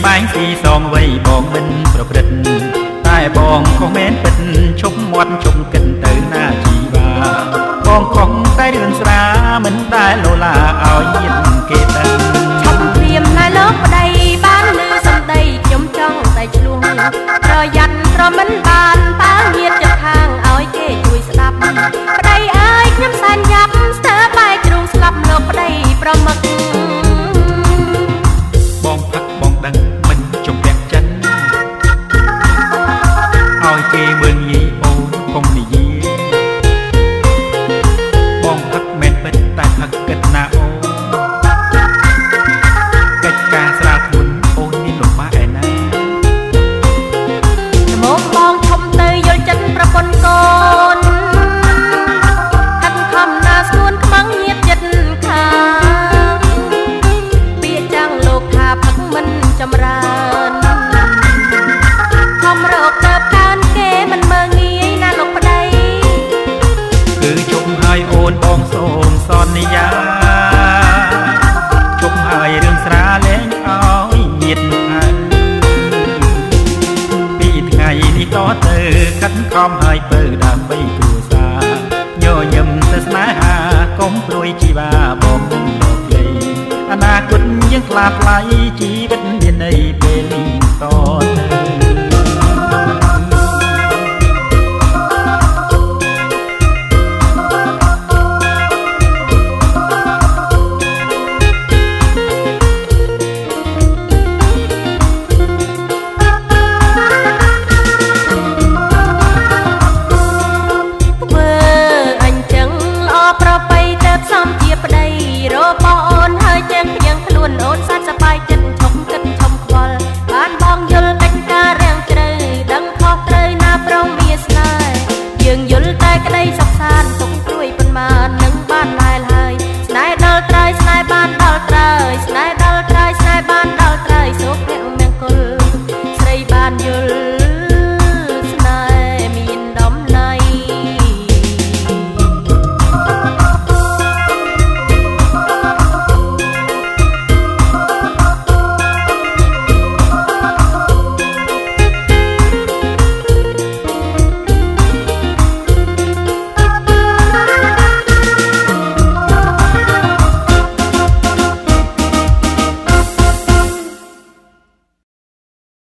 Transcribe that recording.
បែងស៊ីសងវ័យបងមិនប្រព្រឹត្តតែបងក៏មែនពិតឈប់មាត់ជុំកិនទៅណាជីវ៉ាបងខំតែរឿងស្រាមិនដែលលោឡាឲ្យញាតគេដឹងឈប់ព្រាមណែលោកប្តីបានលឺសំដីខ្ញុំចង់តែឆ្លួងប្រយ័ត្នប្រមិនបានតើញាតចិត្តខាងឲ្យគេជួយស្ដាប់ប្តីអើយខ្ញុំសែនយ៉ាប់ស្ទើរបែកជ្រុងស្លាប់លោកប្តីប្រមឹកបងផឹកបងដឹងមិនចំពាក់ចិនឲ្យគេមើលងាយអូនកុំនិយាយបងផឹកមែនពិតតែផឹកគិតណាអូកិច្ចការស្រាលខ្លួនអូនមានលំបាកឯណាច្មោះបងឈុំទៅយល់ចិត្តប្រពន្ធកូនខិតខំណាស្នួនខ្មាំងញាតចិត្តខាងពាក្យចាំងលោកថាផឹកមិនចម្រើនខំរកទៅកើនគេមិនមើងងាយណាលោកប្តីគឺជុំហើយអូនបងសូមសន្យាជុំហើយរឿងស្រាលែងឲ្យញាតនោះហើយពីថ្ងៃនេះតទៅខិតខំហើយពើដើម្បីគ្រួសារញញឹមទៅស្នេហាកុំព្រួយជីវ៉ាបងលោកយាយអនាគតយើងខ្លាថ្លៃជីវិតមានន័យពេ